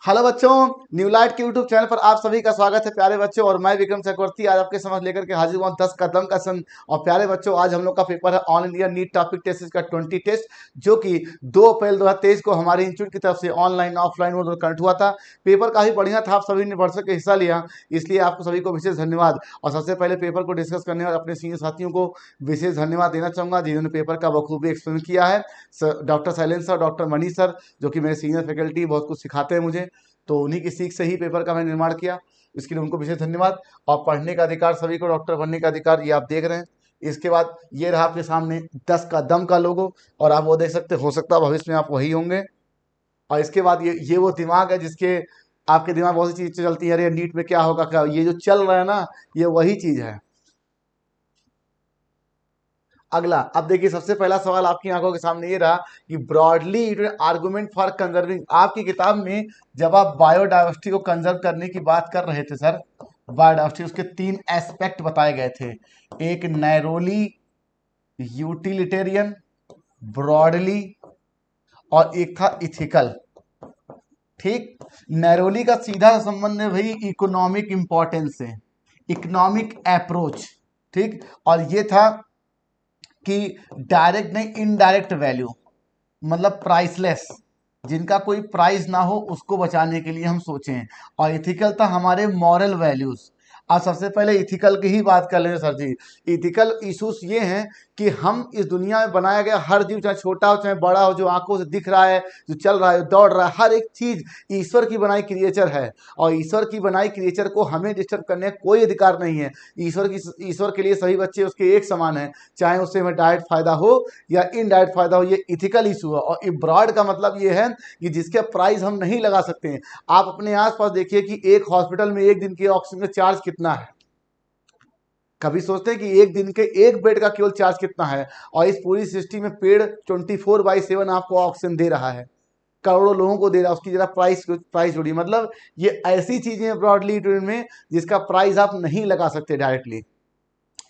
Hello बच्चों, new light के YouTube channel पर आप सभी का स्वागत है प्यारे बच्चों। और मैं विक्रम चक्रवर्ती आज आपके समझ लेकर के हाजिर हुआ 10 कदम का सन। और प्यारे बच्चों, आज हम लोग का पेपर है all India NEET topic test का 20 टेस्ट, जो कि 2 अप्रैल 2023 को हमारे इंस्टीट्यूट की तरफ से ऑनलाइन ऑफलाइन मोड में कंडक्ट हुआ था। पेपर काफी बढ़िया था, आप सभी ने बढ़ सके हिस्सा लिया, इसलिए आपको सभी को विशेष धन्यवाद। और सबसे पहले पेपर को डिस्कस करने और अपने सीनियर साथियों को विशेष धन्यवाद देना चाहूंगा जिन्होंने पेपर का बखूबी एक्सप्लेन किया है। Doctor Shailendra sir, doctor Manish sir, जो कि मेरे सीनियर फैकल्टी बहुत कुछ सिखाते हैं मुझे, तो उन्हीं की सीख से ही पेपर का मैंने निर्माण किया, इसके लिए उनको विशेष धन्यवाद। और पढ़ने का अधिकार सभी को, डॉक्टर बनने का अधिकार, ये आप देख रहे हैं। इसके बाद ये रहा आपके सामने 10 का दम का लोगो, और आप वो देख सकते, हो सकता है भविष्य में आप वही होंगे। और इसके बाद ये वो दिमाग है जिसके आपके दिमाग बहुत सी चीज़ें चलती है, अरे नीट में क्या होगा क्या, ये जो चल रहा है ना, ये वही चीज़ है। अगला, अब देखिए सबसे पहला सवाल आपकी आंखों के सामने ये रहा कि ब्रॉडली आर्गुमेंट फॉर कंजर्विंग। आपकी किताब में जब आप बायोडाइवर्सिटी को कंजर्व करने की बात कर रहे थे सर, बायोडाइवर्सिटी, उसके 3 एस्पेक्ट बताए गए थे। एक नैरोली यूटिलिटेरियन, ब्रॉडली, और एक था इथिकल। ठीक, नैरोली का सीधा संबंध है भाई इकोनॉमिक इंपॉर्टेंस से, इकोनॉमिक अप्रोच। ठीक, और ये था कि डायरेक्ट नहीं, इनडायरेक्ट वैल्यू, मतलब प्राइसलेस, जिनका कोई प्राइस ना हो उसको बचाने के लिए हम सोचें। और इथिकल था हमारे मॉरल वैल्यूज। आज सबसे पहले इथिकल की ही बात कर लेंगे सर जी। इथिकल इश्यूज ये हैं कि हम इस दुनिया में बनाया गया हर जीव, चाहे छोटा हो चाहे बड़ा हो, जो आंखों से दिख रहा है, जो चल रहा है, दौड़ रहा है, हर एक चीज ईश्वर की बनाई क्रिएचर है। और ईश्वर की बनाई क्रिएचर को हमें डिस्टर्ब करने का कोई अधिकार नहीं है। ईश्वर के लिए सभी बच्चे उसके एक समान है, चाहे उससे हमें डायरेक्ट फायदा हो या इनडायरेक्ट फायदा हो। ये इथिकल इशू है। और ब्रॉड का मतलब ये है कि जिसके प्राइस हम नहीं लगा सकते हैं। आप अपने आसपास देखिए कि एक हॉस्पिटल में एक दिन के ऑक्सीजन का चार्ज कितना है। कभी सोचते हैं कि एक दिन के एक बेड का केवल चार्ज कितना है। और इस पूरी सृष्टि में पेड़ 24/7 आपको ऑक्सीजन दे रहा है, करोड़ों लोगों को दे रहा है। उसकी जरा प्राइस जोड़िए, मतलब ये ऐसी चीजें हैं ब्रॉडली में जिसका प्राइस आप नहीं लगा सकते डायरेक्टली।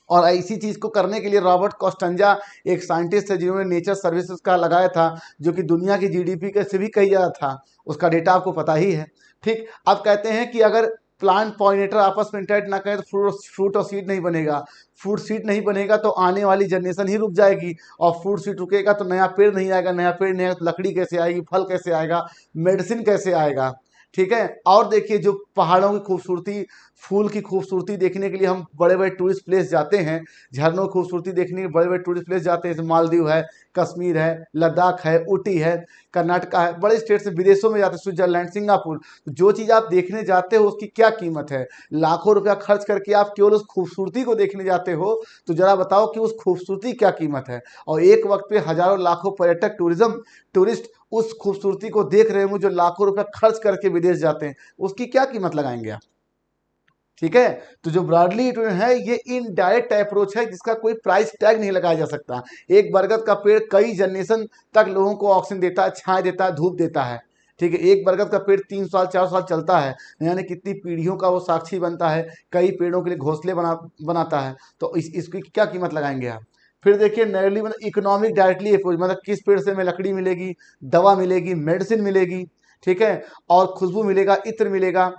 और ऐसी चीज को करने के लिए रॉबर्ट कॉस्टंजा एक साइंटिस्ट है जिन्होंने नेचर सर्विसेज का लगाया था, जो कि दुनिया की जीडीपी के से भी कहीं ज़्यादा था। उसका डेटा आपको पता ही है। ठीक, अब कहते हैं कि अगर प्लांट पॉलिनेटर आपस में इंटरेक्ट ना करें तो फ्रूट और सीड नहीं बनेगा। फ्रूट सीड नहीं बनेगा तो आने वाली जनरेशन ही रुक जाएगी। और फ्रूट सीड रुकेगा तो नया पेड़ नहीं आएगा, नया पेड़ नहीं आएगा तो लकड़ी कैसे आएगी, फल कैसे आएगा, मेडिसिन कैसे आएगा। ठीक है, और देखिए जो पहाड़ों की खूबसूरती, फूल की खूबसूरती देखने के लिए हम बड़े बड़े टूरिस्ट प्लेस जाते हैं, झरनों की खूबसूरती देखने के बड़े बड़े टूरिस्ट प्लेस जाते हैं, जैसे मालदीव है, कश्मीर है, लद्दाख है, ऊटी है, कर्नाटका है, बड़े स्टेट से विदेशों में जाते हैं, स्विट्जरलैंड, सिंगापुर। तो जो चीज़ आप देखने जाते हो उसकी क्या कीमत है। लाखों रुपया खर्च करके आप केवल उस खूबसूरती को देखने जाते हो, तो जरा बताओ कि उस खूबसूरती क्या कीमत है। और एक वक्त पे हजारों लाखों पर्यटक, टूरिस्ट उस खूबसूरती को देख रहे होंगे जो लाखों रुपए खर्च करके विदेश जाते हैं, उसकी क्या कीमत लगाएंगे आप। ठीक है, तो जो ब्रॉडली है ये इनडायरेक्ट अप्रोच है जिसका कोई प्राइस टैग नहीं लगाया जा सकता। एक बरगद का पेड़ कई जनरेशन तक लोगों को ऑक्सीजन देता है, छाया देता है, धूप देता है। ठीक है, एक बरगद का पेड़ 3 साल 4 साल चलता है, यानी कितनी पीढ़ियों का वो साक्षी बनता है, कई पेड़ों के लिए घोंसले बनाता है। तो इसकी क्या कीमत लगाएंगे आप। फिर देखिए नैरोली, मतलब इकोनॉमिक डायरेक्टली अप्रोच, मतलब किस पेड़ से हमें लकड़ी मिलेगी, दवा मिलेगी, मेडिसिन मिलेगी। ठीक है, और खुशबू मिलेगा, इत्र मिलेगा,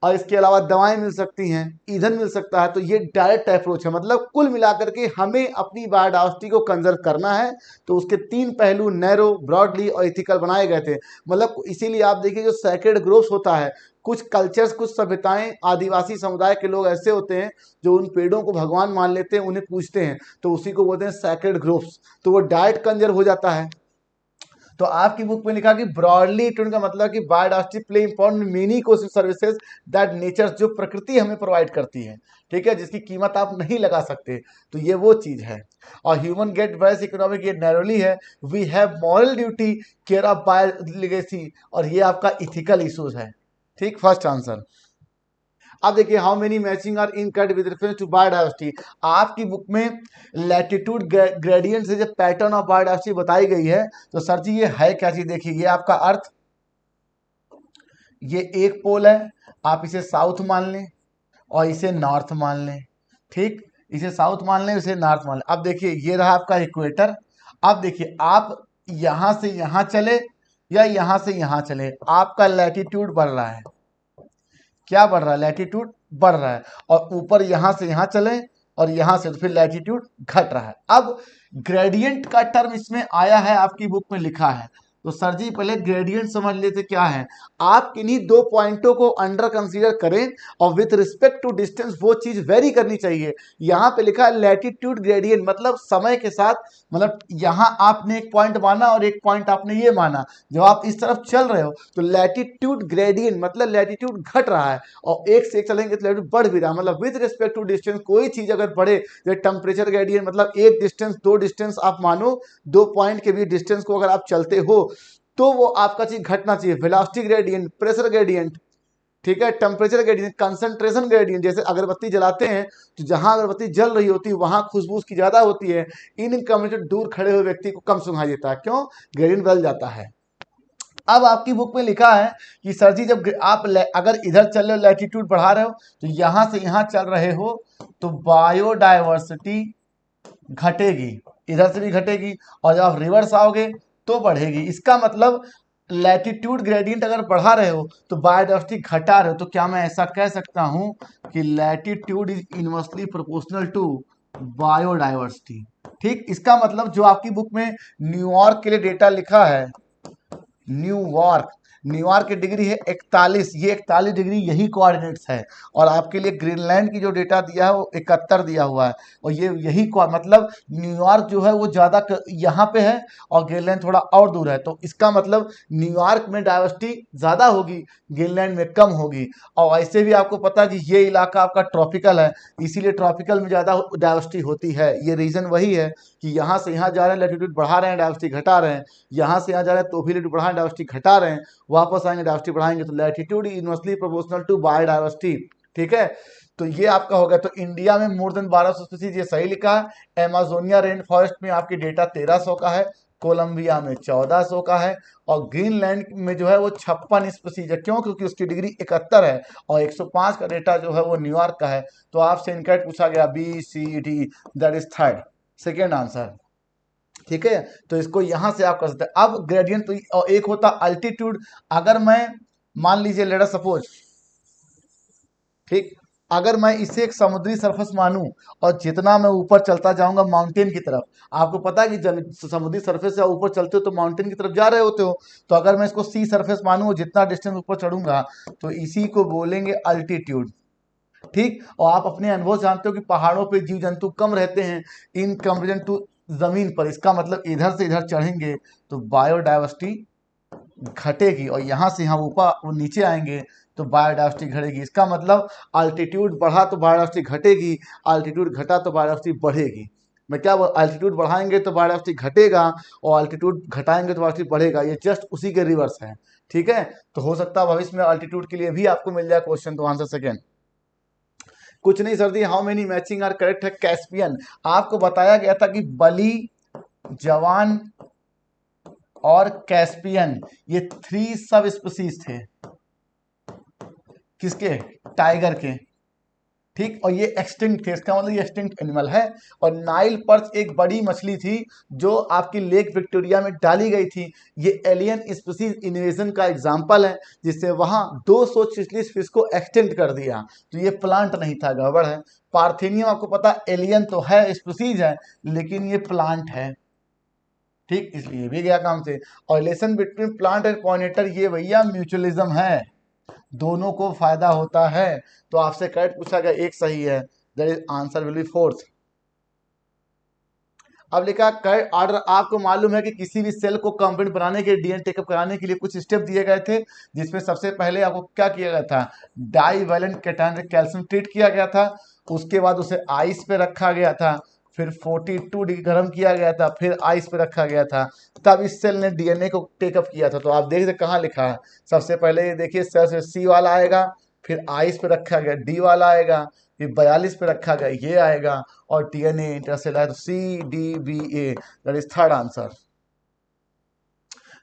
और इसके अलावा दवाएं मिल सकती हैं, ईंधन मिल सकता है। तो ये डायरेक्ट अप्रोच है, मतलब कुल मिलाकर के हमें अपनी बायोडाइवर्सिटी को कंजर्व करना है। तो उसके 3 पहलू नैरो, ब्रॉडली और इथिकल बनाए गए थे। मतलब इसीलिए आप देखिए जो सैक्रेड ग्रोव्स होता है, कुछ कल्चर्स, कुछ सभ्यताएं, आदिवासी समुदाय के लोग ऐसे होते हैं जो उन पेड़ों को भगवान मान लेते हैं, उन्हें पूजते हैं, तो उसी को बोलते हैं सैक्रेड ग्रोव्स। तो वो डायरेक्ट कंजर्व हो जाता है। तो आपकी बुक में लिखा कि ब्रॉडली ट्यून का मतलब कि biodiversity play important many ecosystem services that nature, जो प्रकृति हमें प्रोवाइड करती है, ठीक है, जिसकी कीमत आप नहीं लगा सकते। तो ये वो चीज है। और ह्यूमन गेट वेल्थ इकोनॉमिक, ये नैरोली है। We have moral duty, care of bio legacy, और ये आपका इथिकल इश्यूज है। ठीक, फर्स्ट आंसर। अब देखिए how many matching are incorrect with reference to biodiversity. आपकी बुक में लैटिट्यूड ग्रेडियंट से जब पैटर्न ऑफ बायोडाइवर्सिटी बताई गई है, तो सर जी ये है क्या चीज। देखिए ये आपका अर्थ, ये एक पोल है, आप इसे साउथ मान लें और इसे नॉर्थ मान लें। ठीक, इसे साउथ मान लें, इसे नॉर्थ मान लें। अब देखिए ये रहा आपका इक्वेटर। अब देखिए आप यहां से यहां चले या यहां से यहां चले, आपका लैटिट्यूड बढ़ रहा है। क्या बढ़ रहा है? लैटिट्यूड बढ़ रहा है। और ऊपर यहां से यहां चले और यहां से, तो फिर लैटिट्यूड घट रहा है। अब ग्रेडियंट का टर्म इसमें आया है, आपकी बुक में लिखा है। तो सर जी पहले ग्रेडियंट समझ लेते क्या है। आप किन्हीं दो पॉइंटों को अंडर कंसीडर करें और विथ रिस्पेक्ट टू डिस्टेंस वो चीज वेरी करनी चाहिए। यहां पे लिखा है लैटिट्यूड ग्रेडियंट, मतलब समय के साथ, मतलब यहां आपने एक पॉइंट माना और एक पॉइंट आपने ये माना, जब आप इस तरफ चल रहे हो तो लैटिट्यूड ग्रेडियंट मतलब लैटिट्यूड घट रहा है, और एक से एक चलेंगे तो लैटिट्यूड बढ़ भी रहा है। मतलब विद रिस्पेक्ट टू डिस्टेंस कोई चीज अगर बढ़े, जैसे टेम्परेचर ग्रेडियंट, मतलब एक डिस्टेंस दो डिस्टेंस आप मानो, दो पॉइंट के बीच डिस्टेंस को अगर आप चलते हो तो वो आपका चीज घटना चाहिए। वेलोसिटी ग्रेडियंट, प्रेशर ग्रेडियंट, ठीक है, टेम्परेचर ग्रेडियंट, कंसंट्रेशन ग्रेडियंट, जैसे अगरबत्ती जलाते हैं तो जहां अगरबत्ती जल रही होती है वहां खुशबू उसकी ज्यादा होती है, इन कम्युनिटी दूर खड़े हुए व्यक्ति को कम सुनाई देता है। क्यों? ग्रेडियंट बदल जाता है। अब आपकी बुक में लिखा है कि सर जी जब आप अगर इधर चल रहे हो, लैटिट्यूड बढ़ा रहे हो, तो यहां से यहां चल रहे हो तो बायोडायवर्सिटी घटेगी, इधर से भी घटेगी, और जब आप रिवर्स आओगे तो बढ़ेगी। इसका मतलब लैटिट्यूड ग्रेडियंट अगर बढ़ा रहे हो तो बायोडायवर्सिटी घटा रहे हो। तो क्या मैं ऐसा कह सकता हूं कि latitude is inversely proportional to biodiversity. ठीक, इसका मतलब जो आपकी बुक में न्यूयॉर्क के लिए डेटा लिखा है, न्यूयॉर्क, न्यूयॉर्क की डिग्री है 41, ये 41 डिग्री यही कोऑर्डिनेट्स है। और आपके लिए ग्रीनलैंड की जो डेटा दिया है वो 71 दिया हुआ है, और ये यही मतलब न्यूयॉर्क जो है वो ज़्यादा यहाँ पे है और ग्रीनलैंड थोड़ा और दूर है। तो इसका मतलब न्यूयॉर्क में डाइवर्सिटी ज़्यादा होगी, ग्रीनलैंड में कम होगी। और ऐसे भी आपको पता है कि ये इलाका आपका ट्रॉपिकल है, इसीलिए ट्रॉपिकल में ज़्यादा डाइवर्सिटी होती है। ये रीज़न वही है कि यहाँ से यहाँ जा रहे हैं लैटिट्यूड बढ़ा रहे हैं, डाइवर्सिटी घटा रहे हैं, यहाँ से यहाँ जा रहे हैं तो भी लैटिट्यूड बढ़ा रहे हैं, डाइवर्सिटी घटा रहे हैं, वापस आएंगे डाइवर्सिटी बढ़ाएंगे, तो latitude inversely proportional to biodiversity. ठीक है, तो ये आपका हो गया। तो इंडिया में मोर देन 1200 स्पीसीज, ये सही लिखा है। एमाजोनिया रेन फॉरेस्ट में आपकी डेटा 1300 का है, कोलंबिया में 1400 का है, और ग्रीनलैंड में जो है वो 56 स्पीसीज है। क्यों? क्योंकि उसकी डिग्री 71 है, और 105 का डेटा जो है वो न्यूयॉर्क का है। तो आपसे इनकरेक्ट पूछा गया B C D, that is third, second answer. ठीक है, तो इसको यहां से आप कर सकते हैं। अब ग्रेडियंट तो और एक होता अल्टीट्यूड। अगर मैं मान लीजिए लेट अस सपोज, ठीक, अगर मैं इसे एक समुद्री सरफेस मानूं और जितना मैं ऊपर चलता जाऊंगा माउंटेन की तरफ, आपको पता है कि समुद्री सरफेस से ऊपर चलते हो तो माउंटेन की तरफ जा रहे होते हो, तो अगर मैं इसको सी सरफेस मानूं, जितना डिस्टेंस ऊपर चढ़ूंगा तो इसी को बोलेंगे अल्टीट्यूड। ठीक, और आप अपने अनुभव जानते हो कि पहाड़ों पे जीव जंतु कम रहते हैं इन कंपेरिजन टू जमीन पर। इसका मतलब इधर से इधर चढ़ेंगे तो बायोडाइवर्सिटी घटेगी, और यहाँ से यहाँ ऊपर नीचे आएंगे तो बायोडाइवर्सिटी घटेगी। इसका मतलब अल्टीट्यूड बढ़ा तो बायोडाइवर्सिटी घटेगी, अल्टीट्यूड घटा तो बायोडाइवर्सिटी बढ़ेगी। मैं क्या बोल, अल्टीट्यूड बढ़ाएंगे तो बायोडाइवर्सिटी घटेगा, और अल्टीट्यूड घटाएंगे तो बायोडाइवर्सिटी बढ़ेगा। ये जस्ट उसी के रिवर्स है। ठीक है, तो हो सकता है भविष्य में अल्टीट्यूड के लिए भी आपको मिल जाए क्वेश्चन। तो आंसर सेकेंड। कुछ नहीं sir ji, how many matching are correct है कैस्पियन। आपको बताया गया था कि बली, जवान और कैस्पियन ये 3 सब स्पीसीज थे, किसके? टाइगर के। ठीक, और ये एक्सटिंक्ट थे, इसका मतलब ये एक्सटिंक्ट एनिमल है। और नाइल पर्च एक बड़ी मछली थी जो आपकी लेक विक्टोरिया में डाली गई थी। ये एलियन स्पीसीज इन्वेजन का एग्जांपल है, जिससे वहां 246 फिश को एक्सटेंड कर दिया। तो ये प्लांट नहीं था, गड़बड़ है। पार्थेनियम आपको पता एलियन तो है, स्पीसीज है, लेकिन ये प्लांट है। ठीक, इसलिए भी गया काम से। और relation between plant and pollinator, ये भैया म्यूचुअलिज्म है, दोनों को फायदा होता है। तो आपसे करेक्ट पूछा गया, एक सही है, that is answer will be fourth. अब लिखा करेक्ट ऑर्डर। आपको मालूम है कि किसी भी सेल को कंप्लीट बनाने के डीएनए टेकअप कराने के लिए कुछ स्टेप दिए गए थे, जिसमें सबसे पहले आपको क्या किया गया था? डाईवैलेंट कैटायन कैल्शियम ट्रीट किया गया था, उसके बाद उसे आइस पे रखा गया था, फिर 42 डिग्री गर्म किया गया था, फिर आइस पे रखा गया था, तब इस सेल ने डीएनए को टेकअप किया था। तो आप देख सकते कहाँ लिखा है, सबसे पहले ये देखिए सेल से सी वाला आएगा, फिर आइस पे रखा गया डी वाला आएगा, फिर 42 पे रखा गया ये आएगा, और डीएनए इंटरसेलर, तो C D B A, that is third answer.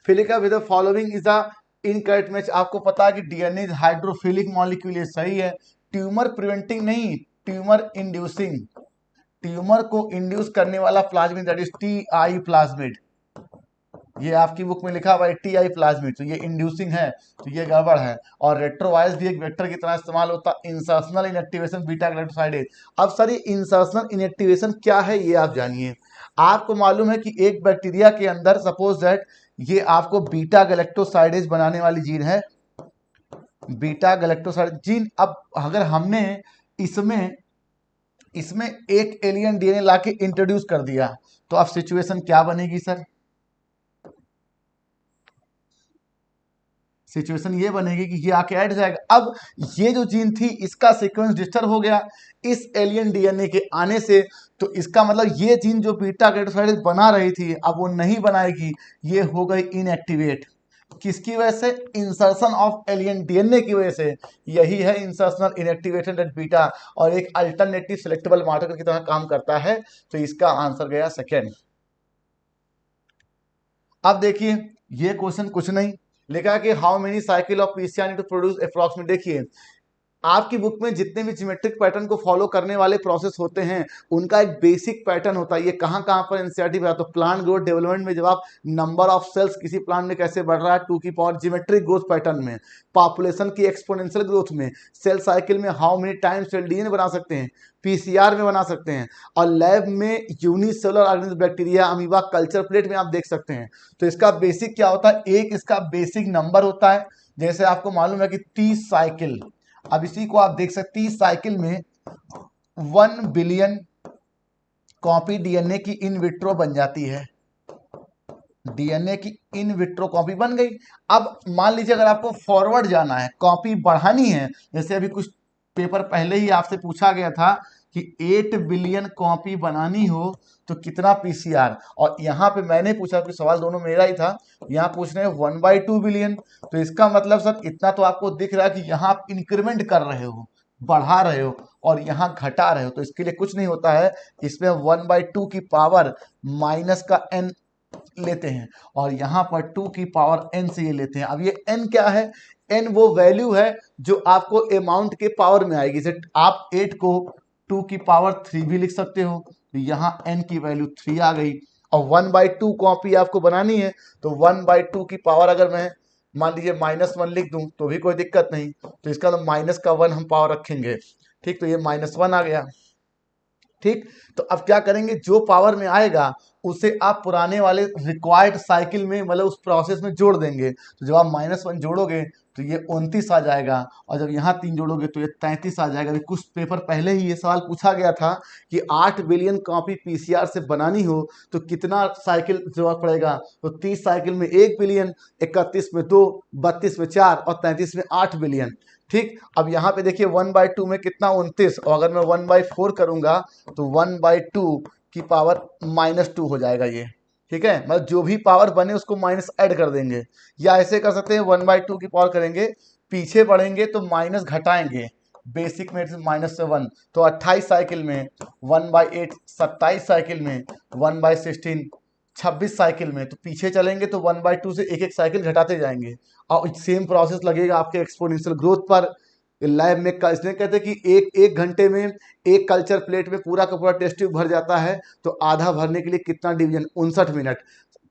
फिर लिखा with the following is the incorrect match. आपको पता है कि डीएनए हाइड्रोफिलिक मॉलिक्यूल, ये सही है। ट्यूमर प्रिवेंटिंग नहीं, ट्यूमर इंड्यूसिंग, ट्यूमर को इंड्यूस करने वाला plasmid, that is T I plasmid. ये आपकी बुक में लिखा हुआ है टी आई प्लाज्मिड, तो ये इंड्यूसिंग है, तो ये गड़बड़ है। और रेट्रोवायरस भी एक वेक्टर की तरह इस्तेमाल होता है। Insertional inactivation beta galactosidase. अब सर ये इंसर्शनल इनएक्टिवेशन क्या है ये आप जानिए। आपको मालूम है कि एक बैक्टीरिया के अंदर सपोज दैट ये आपको बीटा गैलेक्टोसाइडेज बनाने वाली जीन है, बीटा गैलेक्टोसाइडेज जीन। अब अगर हमने इसमें इसमें एक एलियन डीएनए लाके इंट्रोड्यूस कर दिया तो अब सिचुएशन क्या बनेगी सर? सिचुएशन ये बनेगी कि ये आके ऐड जाएगा। अब ये जो जीन थी इसका सीक्वेंस डिस्टर्ब हो गया इस एलियन डीएनए के आने से, तो इसका मतलब ये जीन जो बीटा गैलेक्टोसाइडेज बना रही थी अब वो नहीं बनाएगी, ये हो गई इनएक्टिवेट। किसकी वजह से? इंसर्शन ऑफ एलियन डीएनए की वजह से। यही है इंसर्शनल इनएक्टिवेशन एट बीटा, और एक अल्टरनेटिव सिलेक्टेबल मार्कर की तरह काम करता है। तो इसका आंसर गया सेकेंड। अब देखिए ये क्वेश्चन कुछ नहीं लिखा कि how many cycle of PCR need to produce approximate. देखिए आपकी बुक में जितने भी ज्योमेट्रिक पैटर्न को फॉलो करने वाले प्रोसेस होते हैं उनका एक बेसिक पैटर्न होता है। ये कहाँ कहाँ पर एनसीईआरटी में आता है? तो प्लांट ग्रोथ डेवलपमेंट में जब आप नंबर ऑफ सेल्स किसी प्लांट में कैसे बढ़ रहा है 2 की पावर, ज्योमेट्रिक ग्रोथ पैटर्न में, पॉपुलेशन की एक्सपोनेंशियल ग्रोथ में, सेल साइकिल में how many times cell DNA बना सकते हैं, पीसीआर में बना सकते हैं, और लैब में unicellular organism bacteria amoeba culture plate में आप देख सकते हैं। तो इसका बेसिक क्या होता है? एक इसका बेसिक नंबर होता है। जैसे आपको मालूम है कि 30 साइकिल, अब इसी को आप देख सकते हैं साइकिल में 1 बिलियन कॉपी डीएनए की इन विट्रो बन जाती है, डीएनए की इन विट्रो कॉपी बन गई। अब मान लीजिए अगर आपको फॉरवर्ड जाना है, कॉपी बढ़ानी है, जैसे अभी कुछ पेपर पहले ही आपसे पूछा गया था कि 8 बिलियन कॉपी बनानी हो तो कितना पीसीआर, और यहाँ पे मैंने पूछा कि सवाल दोनों मेरा ही था, यहाँ पूछ रहे हैं 1/2 बिलियन। तो इसका मतलब सर इतना तो आपको दिख रहा है कि यहाँ आप इंक्रीमेंट कर रहे हो, बढ़ा रहे हो, और यहाँ घटा रहे हो। तो इसके लिए कुछ नहीं होता है, इसमें 1/2 की पावर माइनस का n लेते हैं, और यहाँ पर 2 की पावर n से ये लेते हैं। अब ये n क्या है? n वो वैल्यू है जो आपको अमाउंट के पावर में आएगी। जैसे आप 8 को 2 की पावर 3 भी लिख सकते हो, तो यहाँ n की वैल्यू 3 आ गई। और 1/2 कॉपी आपको बनानी है, तो 1/2 की पावर अगर मैं मान लीजिए -1 लिख दूं तो भी कोई दिक्कत नहीं, तो इसका तो माइनस का 1 हम पावर रखेंगे। ठीक, तो ये -1 आ गया। ठीक, तो अब क्या करेंगे, जो पावर में आएगा उसे आप पुराने वाले रिक्वायर्ड साइकिल में, मतलब उस प्रोसेस में जोड़ देंगे। तो जब आप -1 जोड़ोगे तो ये 29 आ जाएगा, और जब यहाँ 3 जोड़ोगे तो ये 33 आ जाएगा। अभी कुछ पेपर पहले ही ये सवाल पूछा गया था कि 8 बिलियन कॉपी पीसीआर से बनानी हो तो कितना साइकिल जरूरत पड़ेगा? तो 30 साइकिल में 1 बिलियन, 31 में 2, 32 में 4 और 33 में 8 बिलियन। ठीक, अब यहाँ पे देखिए 1/2 में कितना? 29, और अगर मैं 1/4 करूंगा तो 1/2 की पावर -2 हो जाएगा ये। ठीक है, मतलब जो भी पावर बने उसको माइनस ऐड कर देंगे, या ऐसे कर सकते हैं 1/2 की पावर करेंगे, पीछे बढ़ेंगे तो माइनस घटाएंगे, बेसिक में -1, तो 28 साइकिल में 1/8, 27 साइकिल में 1/16, 26 साइकिल में, तो पीछे चलेंगे तो 1/2 से एक एक साइकिल घटाते जाएंगे, और सेम प्रोसेस लगेगा आपके एक्सपोनेंशियल ग्रोथ पर। लैब में इसलिए कहते हैं कि एक घंटे में एक कल्चर प्लेट में पूरा का पूरा टेस्ट ट्यूब भर जाता है, तो आधा भरने के लिए कितना डिवीजन? 59 minute,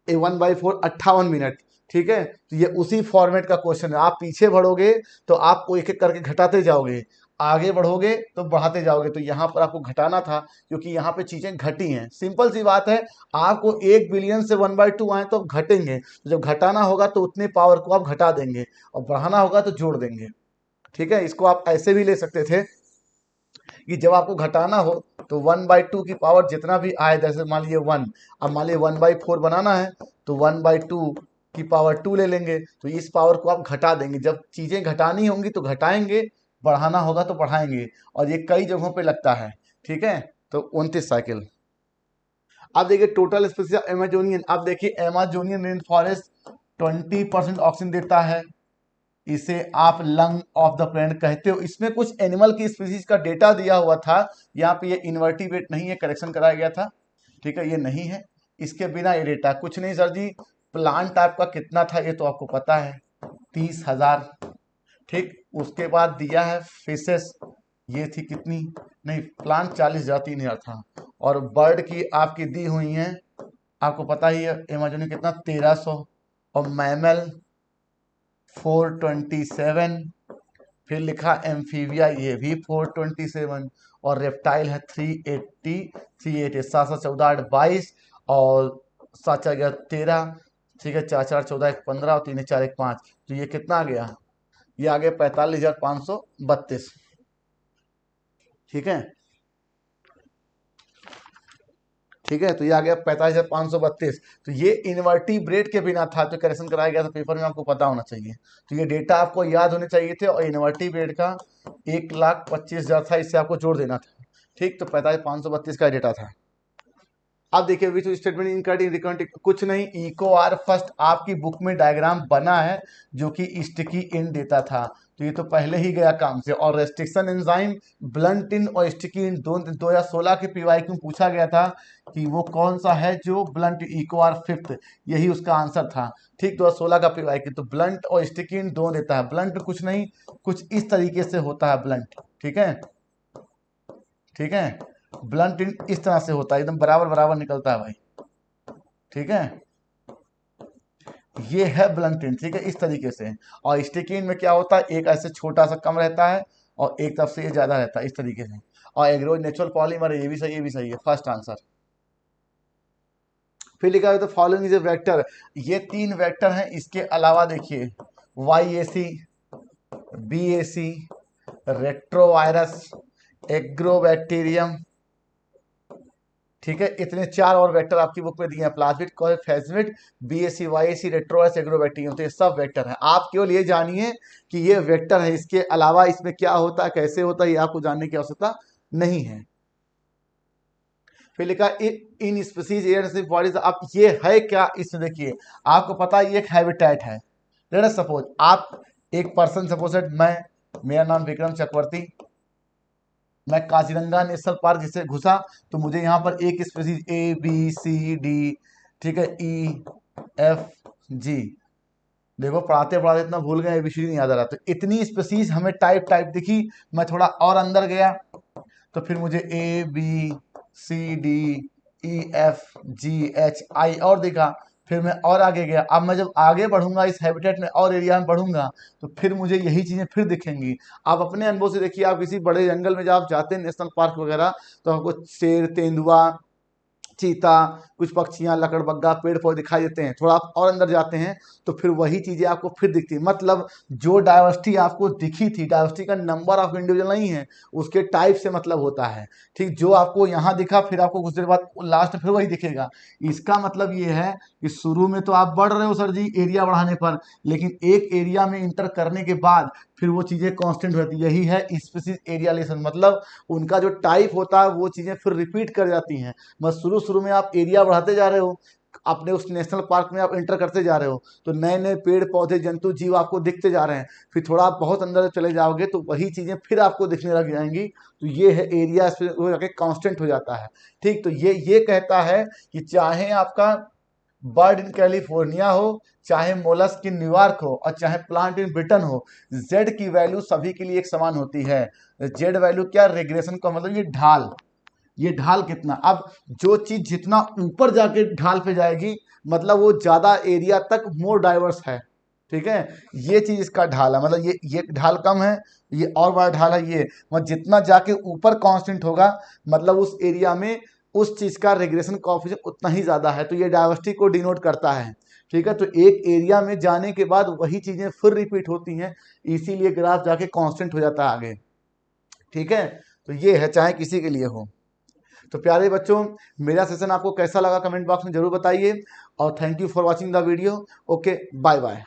1/4 58 minute. ठीक है, तो ये उसी फॉर्मेट का क्वेश्चन है। आप पीछे बढ़ोगे तो आपको एक एक करके घटाते जाओगे, आगे बढ़ोगे तो बढ़ाते जाओगे। तो यहाँ पर आपको घटाना था क्योंकि यहाँ पे चीजें घटी हैं। सिंपल सी बात है, आपको 1 बिलियन से 1/2 आए तो घटेंगे, तो जब घटाना होगा तो उतने पावर को आप घटा देंगे, और बढ़ाना होगा तो जोड़ देंगे। ठीक है, इसको आप ऐसे भी ले सकते थे कि जब आपको घटाना हो तो 1/2 की पावर जितना भी आए, जैसे मान लीजिए 1, अब मान लीजिए 1/4 बनाना है तो 1/2 की पावर 2 ले लेंगे, तो इस पावर को आप घटा देंगे। जब चीजें घटानी होंगी तो घटाएंगे, बढ़ाना होगा तो बढ़ाएंगे, और ये कई जगहों पे लगता है। ठीक है, तो 29 साइकिल। अब देखिए टोटल स्पीसीज एमेजोनियन। अब देखिए एमेजोनियन रेन फॉरेस्ट 20% ऑक्सीजन देता है, इसे आप लंग ऑफ द प्लेनेट कहते हो। इसमें कुछ एनिमल की स्पीसीज का डेटा दिया हुआ था, यहाँ पे ये इन्वर्टिब्रेट नहीं है, करेक्शन कराया गया था। ठीक है, ये नहीं है, इसके बिना ये डेटा कुछ नहीं। सर जी प्लांट टाइप का कितना था ये तो आपको पता है, 30,000। ठीक, उसके बाद दिया है फिशेस, ये थी कितनी? नहीं, प्लांट 40,000, 3,000 था, और बर्ड की आपकी दी हुई है आपको पता ही है एमेजोनिक कितना 1300, और मैमल 427, फिर लिखा एम्फीबिया ये भी 427, और रेप्टाइल है 380, 380, 714, 8 22, और 7 4 11 13, ठीक है, 4 4 14 1 15 और 3 4 1 5, तो ये कितना आ गया, ये आ गया 45,532, ठीक है, ठीक है, तो ये आ गया 45,532। तो ये इन्वर्टिब्रेट के बिना था, तो करेक्शन कराया गया था पेपर में, आपको पता होना चाहिए। तो ये डेटा आपको याद होने चाहिए थे, और इन्वर्टिब्रेट का 1,25,000 था, इससे आपको जोड़ देना था, ठीक। तो 45,532 का डेटा था। अब देखिए विच स्टेटमेंट इनकरेक्ट रिकॉर्डिंग, कुछ नहीं, इको आर फर्स्ट आपकी बुक में डायग्राम बना है जो कि स्टिकी इन देता था, तो ये तो पहले ही गया काम से। और रेस्ट्रिक्शन एंजाइम, ब्लंट इन और स्टिकी इन 2016 के पीवाईक्यू में पूछा गया था कि वो कौन सा है जो ब्लंट, इको आर फिफ्थ, यही उसका आंसर था, ठीक। 2016 का पीवाईक्यू, तो ब्लंट और स्टिकी इन दोनों देता है। ब्लंट कुछ नहीं, कुछ इस तरीके से होता है ब्लंट, ठीक है, ठीक है, ब्लंट इन इस तरह से होता है, एकदम बराबर बराबर निकलता है भाई, ठीक है, ये है ब्लंट इन, ठीक है, इस तरीके से। और स्टिकी इन में क्या होता है, एक ऐसे छोटा सा कम रहता है और एक तरफ से ये ज्यादा रहता है, इस तरीके से। और एग्रो नेचुरल पॉलीमर है, ये भी सही, ये भी सही है, फर्स्ट आंसर। फिर लिखा है तो फॉलोइंग इज ए वेक्टर, ये 3 वेक्टर हैं, इसके अलावा देखिए YAC, BAC, रेट्रोवायरस, एग्रोबैक्टीरियम, ठीक है, इतने 4 और वेक्टर आपकी बुक में दिए हैं, plasmid, phagemid, BAC, YAC, retrovirus, Agrobacterium, तो ये सब वेक्टर हैं। आप केवल ये जानिए कि ये वेक्टर है, इसके अलावा इसमें क्या होता है, कैसे होता है, ये आपको जानने की आवश्यकता नहीं है। फिर लिखा इन स्पीसीज एयर बॉडीज, आप ये है क्या, इसमें देखिए आपको पता है ये एक हैबिटेट है। लेट अस सपोज, आप एक पर्सन, सपोज मैं, मेरा नाम विक्रम चक्रवर्ती, मैं काजीरंगा नेशनल पार्क जिसे घुसा, तो मुझे यहाँ पर एक स्पीसीज ABCD, ठीक है, EFG, देखो पढ़ाते पढ़ाते इतना भूल गए, ABCD नहीं याद आ रहा, तो इतनी स्पीसीज हमें टाइप टाइप दिखी। मैं थोड़ा और अंदर गया तो फिर मुझे ABCDEFGHI और दिखा, फिर मैं और आगे गया। अब मैं जब आगे बढ़ूंगा इस हैबिटेट में और एरिया में बढ़ूंगा तो फिर मुझे यही चीजें फिर दिखेंगी। आप अपने अनुभव से देखिए, आप किसी बड़े जंगल में जब आप जाते हैं, नेशनल पार्क वगैरह, तो आपको शेर, तेंदुआ, चीता, कुछ पक्षियां, लकड़बग्गा, पेड़ पौधे दिखाई देते हैं। थोड़ा आप और अंदर जाते हैं तो फिर वही चीजें आपको फिर दिखती है। मतलब जो डाइवर्सिटी आपको दिखी थी, डाइवर्सिटी का नंबर ऑफ इंडिविजुअल नहीं है, उसके टाइप से मतलब होता है, ठीक। जो आपको यहाँ दिखा फिर आपको कुछ देर बाद लास्ट फिर वही दिखेगा। इसका मतलब ये है कि शुरू में तो आप बढ़ रहे हो सर जी एरिया बढ़ाने पर, लेकिन एक एरिया में इंटर करने के बाद फिर वो चीजें कांस्टेंट हो जाती है। यही है स्पीसीज एरियालेशन, मतलब उनका जो टाइप होता है वो चीजें फिर रिपीट कर जाती हैं। बस शुरू शुरू में आप एरिया बढ़ाते जा रहे हो, अपने उस नेशनल पार्क में आप एंटर करते जा रहे हो, तो नए नए पेड़ पौधे, जंतु, जीव आपको दिखते जा रहे हैं। फिर थोड़ा आप बहुत अंदर चले जाओगे तो वही चीजें फिर आपको दिखने लग जाएंगी। तो ये है एरिया हो जाके कांस्टेंट हो जाता है, ठीक। तो ये कहता है कि चाहे आपका बर्ड इन कैलिफोर्निया हो, चाहे मोलस्क इन न्यूयॉर्क हो, और चाहे प्लांट इन ब्रिटेन हो, जेड की वैल्यू सभी के लिए एक समान होती है। जेड वैल्यू क्या, रेग्रेशन का मतलब ये ढाल, ये ढाल कितना। अब जो चीज जितना ऊपर जाके ढाल पे जाएगी मतलब वो ज्यादा एरिया तक मोर डाइवर्स है, ठीक है। ये चीज इसका ढाल है, मतलब ये ढाल कम है, ये और बड़ा ढाल है, ये मतलब जितना जाके ऊपर कांस्टेंट होगा मतलब उस एरिया में उस चीज का रेग्रेशन कोएफिशिएंट उतना ही ज्यादा है। तो ये डाइवर्सिटी को डिनोट करता है, ठीक है। तो एक एरिया में जाने के बाद वही चीजें फिर रिपीट होती हैं, इसीलिए ग्राफ जाके कांस्टेंट हो जाता है आगे, ठीक है। तो ये है, चाहे किसी के लिए हो। तो प्यारे बच्चों, मेरा सेशन आपको कैसा लगा कमेंट बॉक्स में जरूर बताइए, और thank you for watching the video. Okay, bye bye.